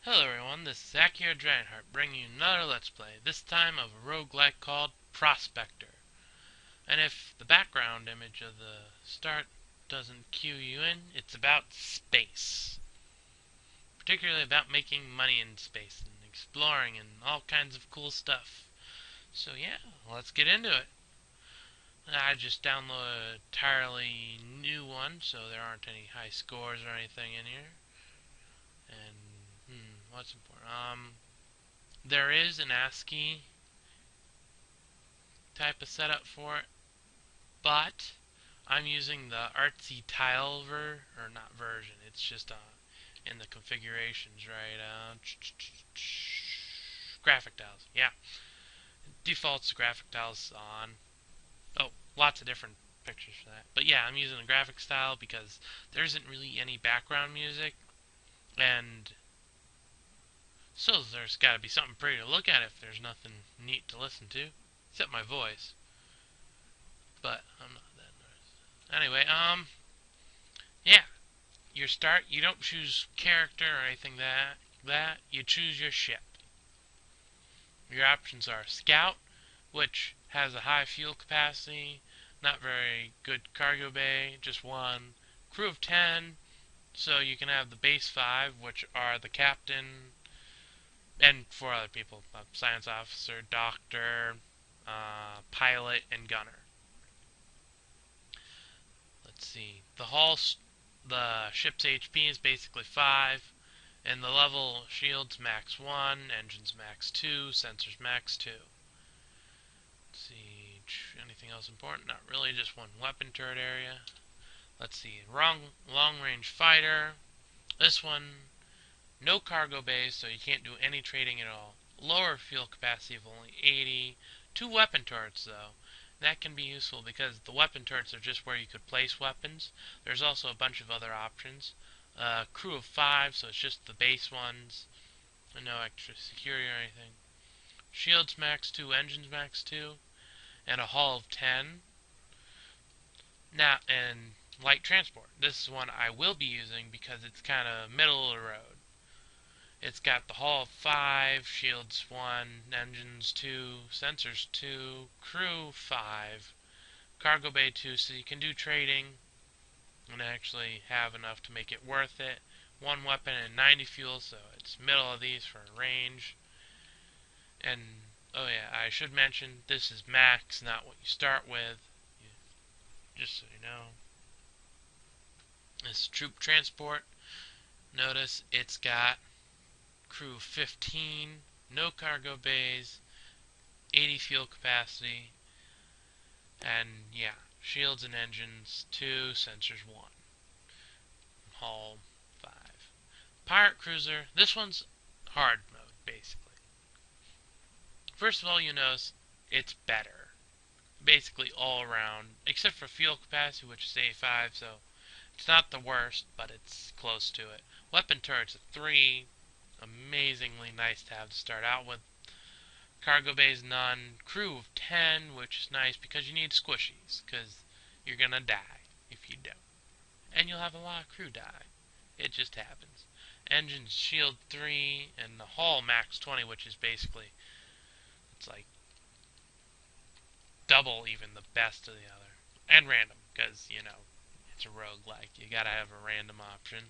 Hello everyone, this is Akhier Dragonheart bringing you another Let's Play, this time of a roguelike called Prospector. And if the background image of the start doesn't cue you in, it's about space. Particularly about making money in space and exploring and all kinds of cool stuff. So yeah, let's get into it. I just downloaded an entirely new one, so there aren't any high scores or anything in here. And, what's important? There is an ASCII type of setup for it, but I'm using the artsy tile or not version. It's just in the configurations, right? Graphic tiles, yeah. Defaults graphic tiles on. Oh, lots of different pictures for that. But yeah, I'm using the graphic style because there isn't really any background music, and so there's got to be something pretty to look at if there's nothing neat to listen to, except my voice. But I'm not that nice. Anyway, yeah. You don't choose character or anything that. You choose your ship. Your options are Scout, which has a high fuel capacity, not very good cargo bay, just one. Crew of 10, so you can have the base 5, which are the captain, and 4 other people, science officer, doctor, pilot, and gunner. Let's see. The ship's HP is basically 5, and the level shields max 1, engines max 2, sensors max 2. Let's see. Anything else important? Not really, just one weapon turret area. Let's see. Long range fighter. This one, no cargo bays, so you can't do any trading at all. Lower fuel capacity of only 80. 2 weapon turrets, though. That can be useful because the weapon turrets are just where you could place weapons. There's also a bunch of other options. Crew of 5, so it's just the base ones. And no extra security or anything. Shields max 2, engines max 2. And a hull of 10. Now, and light transport. This is one I will be using because it's kind of middle of the road. It's got the hull of 5, shields 1, engines 2, sensors 2, crew 5, cargo bay 2, so you can do trading and actually have enough to make it worth it. 1 weapon and 90 fuel, so it's middle of these for range. And, oh yeah, I should mention, this is max, not what you start with, just so you know. This troop transport, notice it's got crew 15, no cargo bays, 80 fuel capacity, and yeah, shields and engines 2, sensors 1, hull 5. Pirate cruiser, this one's hard mode basically. First of all, you notice it's better, basically all around, except for fuel capacity, which is 85, so it's not the worst, but it's close to it. Weapon turrets a 3, amazingly nice to have to start out with. Cargo bays none. Crew of 10, which is nice because you need squishies, because you're gonna die if you don't. And you'll have a lot of crew die. It just happens. Engines shield 3, and the hull max 20, which is basically, it's like double even the best of the other. And random, because, you know, it's a roguelike. You gotta have a random option.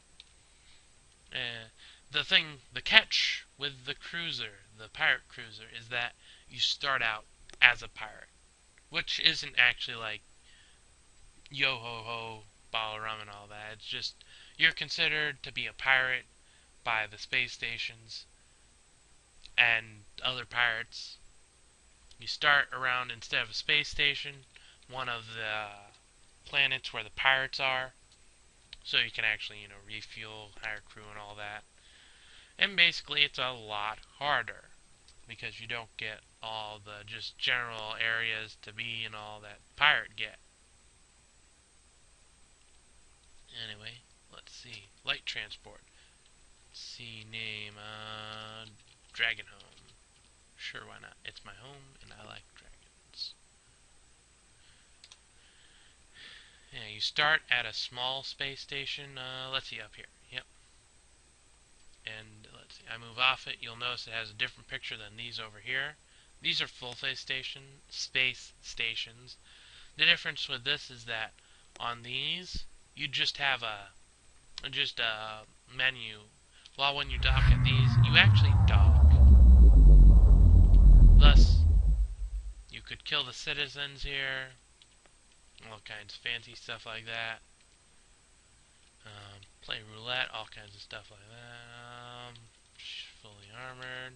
The catch with the cruiser, the pirate cruiser, is that you start out as a pirate, which isn't actually like yo ho ho, bottle of rum and all that. It's just you're considered to be a pirate by the space stations and other pirates. You start around, instead of a space station, one of the planets where the pirates are, so you can actually, you know, refuel, hire crew and all that. And basically it's a lot harder because you don't get all the just general areas to be and all that pirate get. Anyway, let's see. Light transport. Let's see, name, Dragonhome. Sure, why not? It's my home and I like dragons. Yeah, you start at a small space station, let's see, up here. Yep. And let's let's see, I move off it, you'll notice it has a different picture than these over here. These are full space stations. The difference with this is that on these, you just have a menu. While when you dock at these, you actually dock. Thus, you could kill the citizens here, all kinds of fancy stuff like that. Play roulette, all kinds of stuff like that. Fully armored.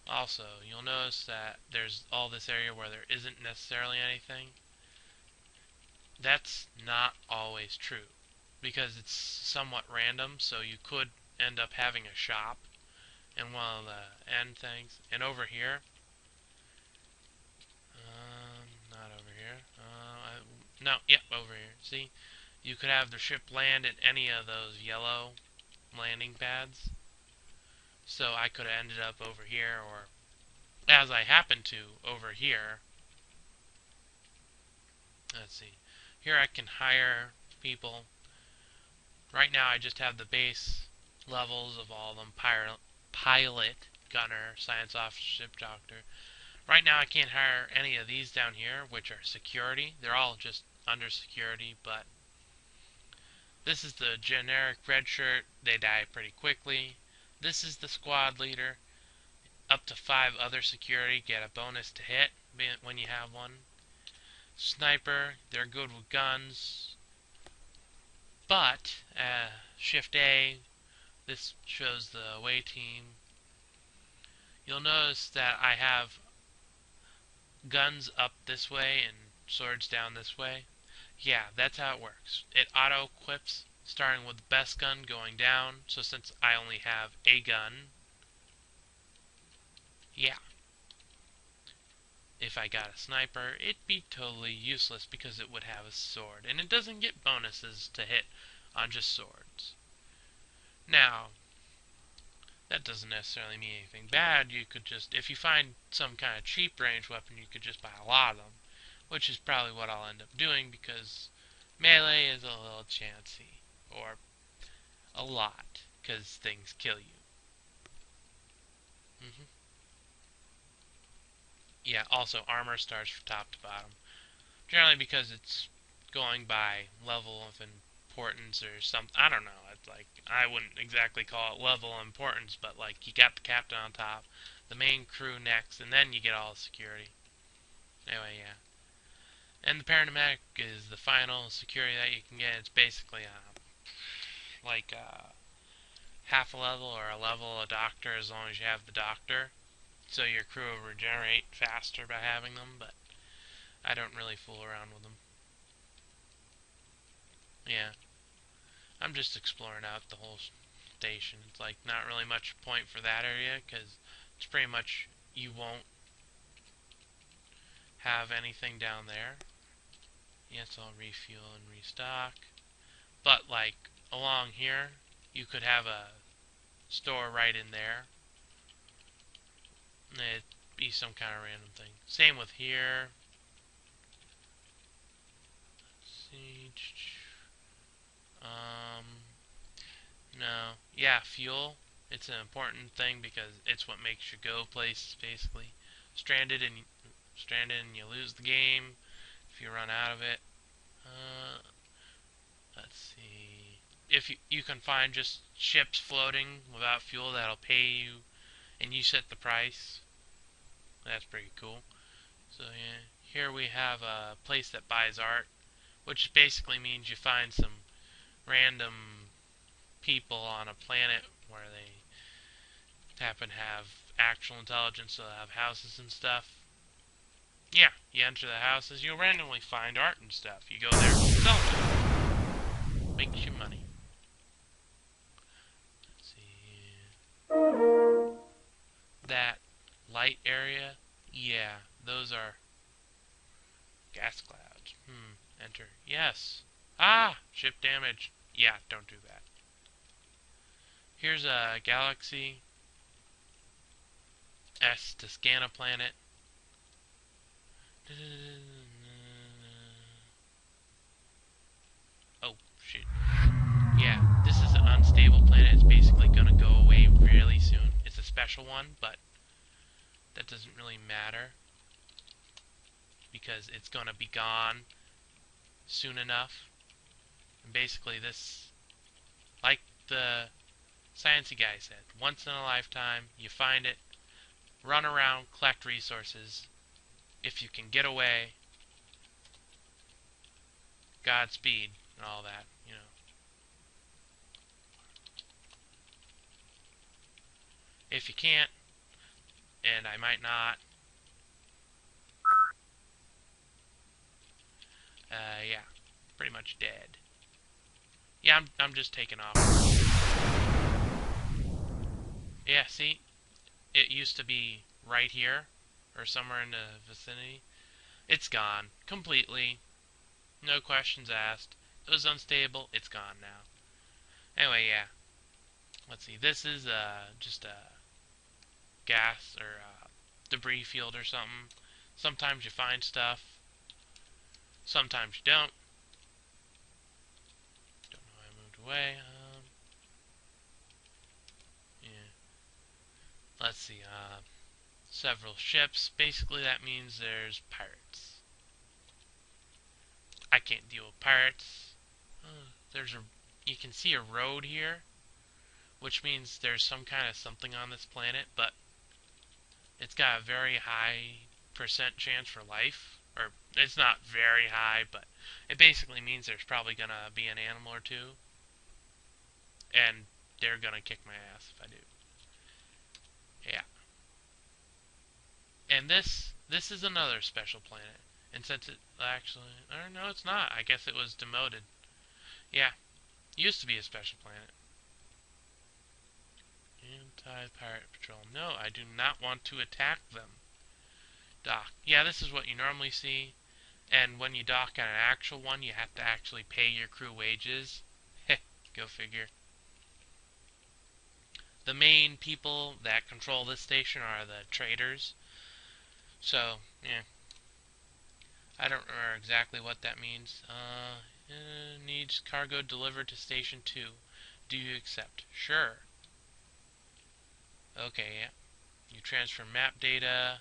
Also, you'll notice that there's all this area where there isn't necessarily anything. That's not always true, because it's somewhat random, so you could end up having a shop in one of the end things. And over here, not over here, no, yep, over here, see? You could have the ship land at any of those yellow landing pads. So I could have ended up over here, or as I happen to, over here. Let's see. Here I can hire people. Right now I just have the base levels of all of them. Pilot, gunner, science officer, ship doctor. Right now I can't hire any of these down here, which are security. They're all just under security, but this is the generic red shirt. They die pretty quickly. This is the squad leader. Up to 5 other security get a bonus to hit when you have one. Sniper, they're good with guns. But, Shift A, this shows the away team. You'll notice that I have guns up this way and swords down this way. Yeah, that's how it works. It auto-equips, starting with the best gun going down. So since I only have a gun, yeah. If I got a sniper, it'd be totally useless because it would have a sword. And it doesn't get bonuses to hit on just swords. Now, that doesn't necessarily mean anything bad. You could just, if you find some kind of cheap range weapon, you could just buy a lot of them. Which is probably what I'll end up doing because melee is a little chancy. Or a lot, because things kill you. Yeah, also armor starts from top to bottom. Generally because it's going by level of importance or something. I don't know. It's like, I wouldn't exactly call it level of importance, but like you got the captain on top, the main crew next, and then you get all the security. Anyway, yeah. And the paramedic is the final security that you can get. It's basically like half a level or a level of doctor as long as you have the doctor. So your crew will regenerate faster by having them, but I don't really fool around with them. Yeah. I'm just exploring out the whole station. It's like not really much point for that area because it's pretty much you won't have anything down there. Yes, I'll refuel and restock. But like along here, you could have a store right in there. It'd be some kind of random thing. Same with here. Let's see. No. Yeah, fuel. It's an important thing because it's what makes you go places basically. Stranded and you lose the game if you run out of it. Let's see. If you can find just ships floating without fuel that'll pay you, and you set the price. That's pretty cool. So yeah, here we have a place that buys art, which basically means you find some random people on a planet where they happen to have actual intelligence, so they have houses and stuff. Yeah, you enter the houses, you'll randomly find art and stuff. You go there, sell it. Makes you money. Let's see. That light area, yeah, those are gas clouds. Enter. Yes. Ah! Ship damage. Yeah, don't do that. Here's a galaxy. S to scan a planet. Oh, shit. Yeah, this is an unstable planet. It's basically gonna go away really special one, but that doesn't really matter because it's gonna be gone soon enough. And basically this, like the sciencey guy said, once in a lifetime, you find it, run around, collect resources. If you can get away, Godspeed and all that, you know. If you can't, and I might not, yeah, pretty much dead. Yeah, I'm just taking off. Yeah, see, it used to be right here, or somewhere in the vicinity. It's gone, completely. No questions asked. It was unstable, it's gone now. Anyway, yeah. Let's see, this is just a gas or debris field or something. Sometimes you find stuff, sometimes you don't. Don't know why I moved away. Yeah. Let's see, several ships. Basically that means there's pirates. I can't deal with pirates. You can see a road here, which means there's some kind of something on this planet, but it's got a very high percent chance for life. Or, it's not very high, but it basically means there's probably gonna be an animal or two. And they're gonna kick my ass if I do. Yeah. And this is another special planet. And since it actually, or no, it's not. I guess it was demoted. Yeah, used to be a special planet. Anti-pirate patrol. No, I do not want to attack them. Dock. Yeah, this is what you normally see. And when you dock on an actual one, you have to actually pay your crew wages. Heh, go figure. The main people that control this station are the traders. So, yeah. I don't remember exactly what that means. Needs cargo delivered to Station 2. Do you accept? Sure. Okay, yeah. You transfer map data.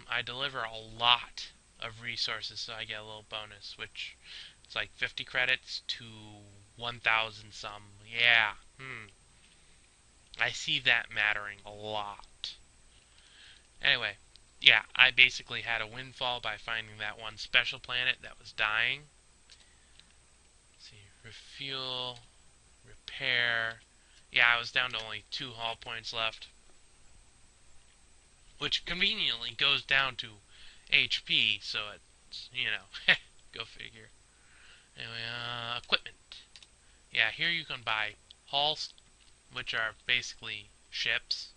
I deliver a lot of resources, so I get a little bonus, which it's like 50 credits to 1,000 some. Yeah, I see that mattering a lot. Anyway, yeah, I basically had a windfall by finding that one special planet that was dying. Let's see, refuel, repair. Yeah, I was down to only 2 hull points left, which conveniently goes down to HP, so it's, you know, go figure. Anyway, equipment. Yeah, here you can buy hulls, which are basically ships,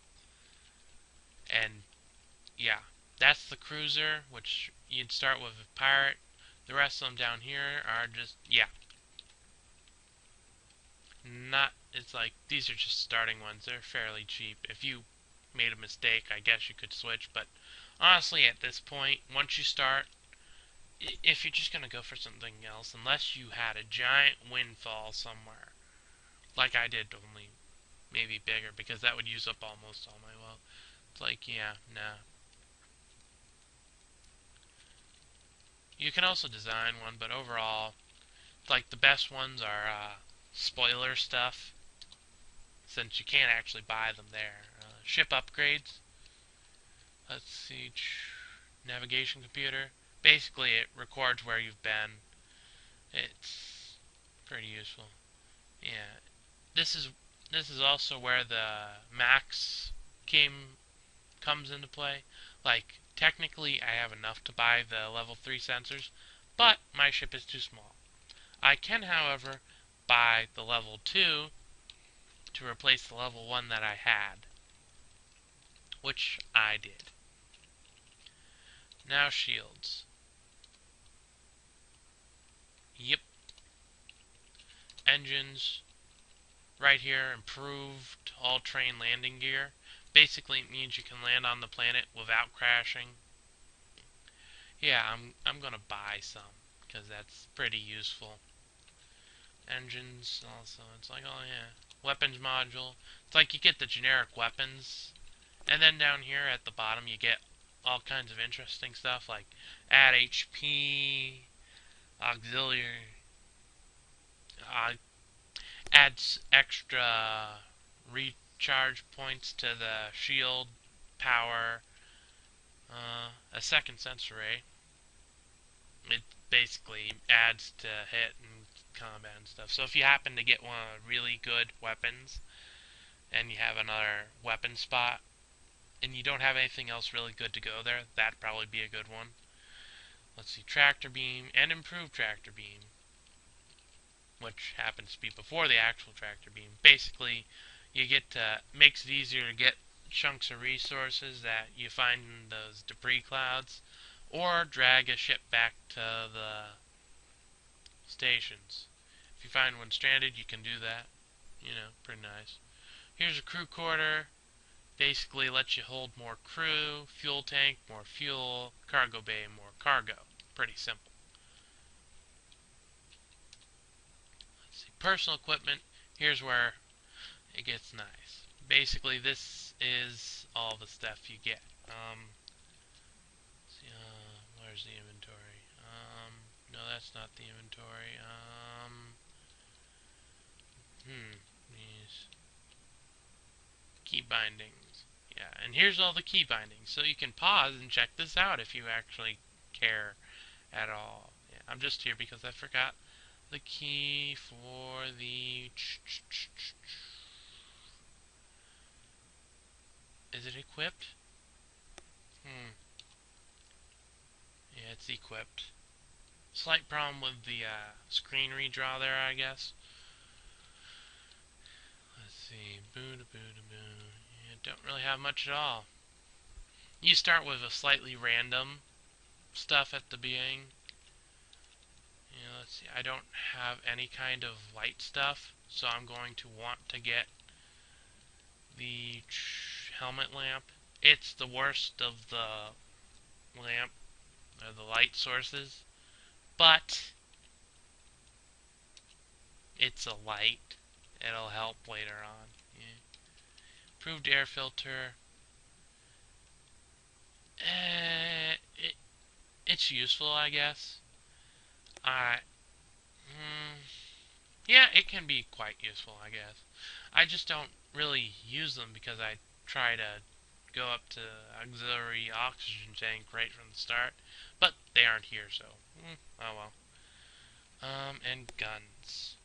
and yeah, that's the cruiser, which you'd start with a pirate. The rest of them down here are just, yeah, not, it's like, these are just starting ones. They're fairly cheap. If you made a mistake, I guess you could switch, but honestly, at this point, once you start, if you're just going to go for something else, unless you had a giant windfall somewhere, like I did, only maybe bigger, because that would use up almost all my wealth. It's like, yeah, nah. You can also design one, but overall, like the best ones are spoiler stuff, since you can't actually buy them there. Ship upgrades. Let's see, navigation computer. Basically, it records where you've been. It's pretty useful. Yeah, this is also where the max comes into play. Like, technically, I have enough to buy the level 3 sensors, but my ship is too small. I can, however, buy the level 2 to replace the level 1 that I had, which I did. Now shields. Yep. Engines. Right here, improved all-terrain landing gear. Basically, it means you can land on the planet without crashing. Yeah, I'm gonna buy some, because that's pretty useful. Engines, also, it's like, oh yeah. Weapons module. It's like you get the generic weapons, and then down here at the bottom you get all kinds of interesting stuff like add HP, auxiliary, uh, adds extra recharge points to the shield power, a second sensor ray. It basically adds to hit and combat and stuff. So if you happen to get one of the really good weapons and you have another weapon spot and you don't have anything else really good to go there, that'd probably be a good one. Let's see, tractor beam and improved tractor beam, which happens to be before the actual tractor beam. Basically, you get makes it easier to get chunks of resources that you find in those debris clouds, or drag a ship back to the stations. If you find one stranded, you can do that. You know, pretty nice. Here's a crew quarter. Basically lets you hold more crew, fuel tank, more fuel, cargo bay, more cargo. Pretty simple. Let's see, personal equipment. Here's where it gets nice. Basically, this is all the stuff you get. See, where's the inventory? No, that's not the inventory. These key bindings. Yeah, and here's all the key bindings. So you can pause and check this out if you actually care at all. Yeah, I'm just here because I forgot the key for the... Is it equipped? Yeah, it's equipped. Slight problem with the screen redraw there, I guess. Let's see. Boo-da-boo-da-boo. Yeah, don't really have much at all. You start with a slightly random stuff at the beginning. Yeah, let's see. I don't have any kind of light stuff, so I'm going to want to get the helmet lamp. It's the worst of the lamp, or the light sources, but it's a light. It'll help later on. Yeah. Improved air filter. It's useful, I guess. Yeah, it can be quite useful, I guess. I just don't really use them because I try to go up to auxiliary oxygen tank right from the start, but they aren't here, so oh well. And guns.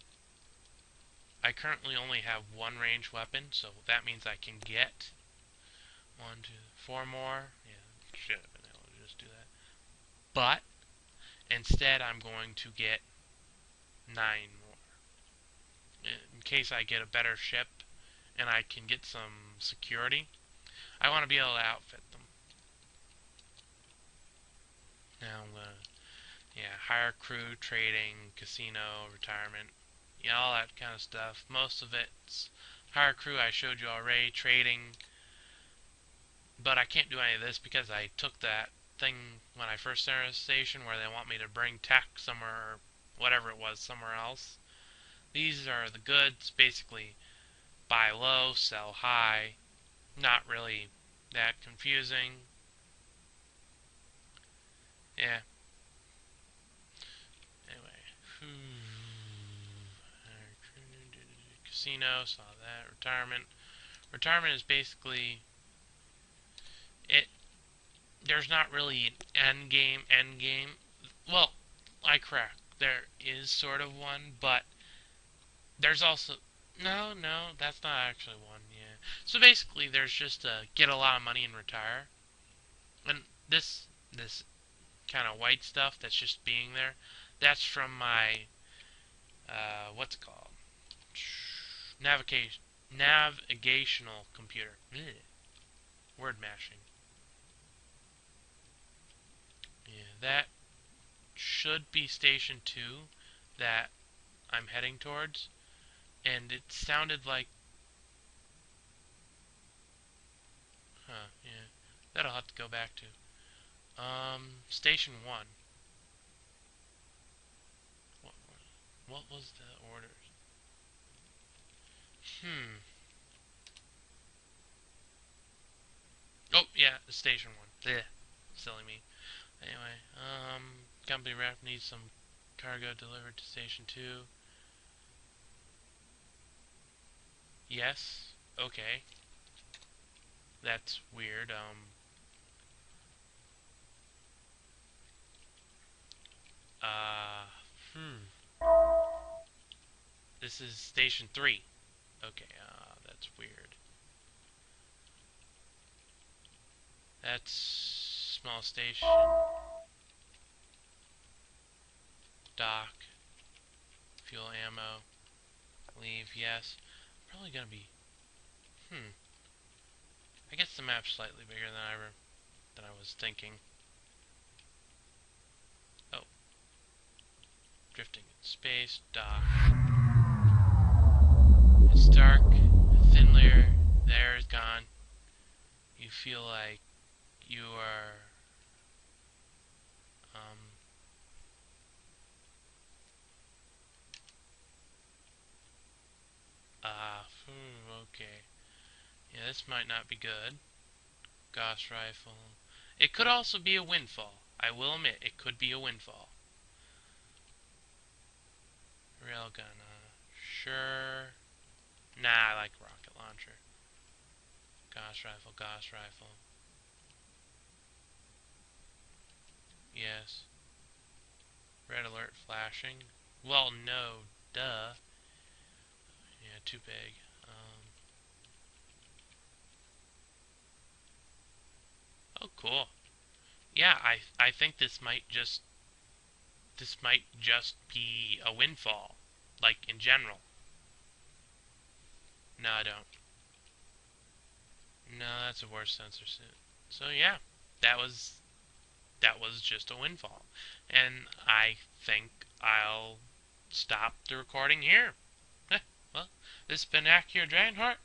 I currently only have one ranged weapon, so that means I can get 1, 2, 4 more. Yeah, should have been able to just do that. But instead, I'm going to get 9 more in case I get a better ship and I can get some security. I want to be able to outfit them. Now I'm gonna, hire crew, trading, casino, retirement, all that kind of stuff. Most of it's hire crew. I showed you already. Trading, but I can't do any of this because I took that thing when I first entered the station where they want me to bring tech somewhere, or whatever it was, somewhere else. These are the goods. Basically, buy low, sell high. Not really that confusing. Yeah. Anyway. Casino, saw that. Retirement. Retirement is basically it. There's not really an end game. Well, I correct. There is sort of one, but there's also no, that's not actually one. Yeah. So basically, there's just get a lot of money and retire. And this kind of white stuff that's just being there, that's from my what's it called? Navigational computer. Ugh. Word mashing. Yeah, that should be station 2 that I'm heading towards, and it sounded like, yeah, that I'll have to go back to. Station 1. What was the orders? Oh, yeah, station 1. Blech. Silly me. Anyway, company rep needs some cargo delivered to station 2. Yes. Okay. That's weird. Uh, hmm. This is station 3. Okay, that's weird. That's small station. Dock. Fuel ammo. Leave, yes. Probably gonna be... I guess the map's slightly bigger than I was thinking. Oh. Drifting in space. Dock. It's dark. Thin layer. The air is gone. You feel like you are... okay. Yeah, this might not be good. Gauss rifle. It could also be a windfall. I will admit, it could be a windfall. Railgun, sure. Nah, I like rocket launcher. Gauss rifle, Gauss rifle. Yes. Red alert flashing. Well, no, duh. Yeah, too big. Oh, cool. Yeah, I think this might just be a windfall, like in general. No, I don't. No, that's a worse sensor suit. So yeah, that was just a windfall, and I think I'll stop the recording here. Well, this has been Akhier Dragonheart.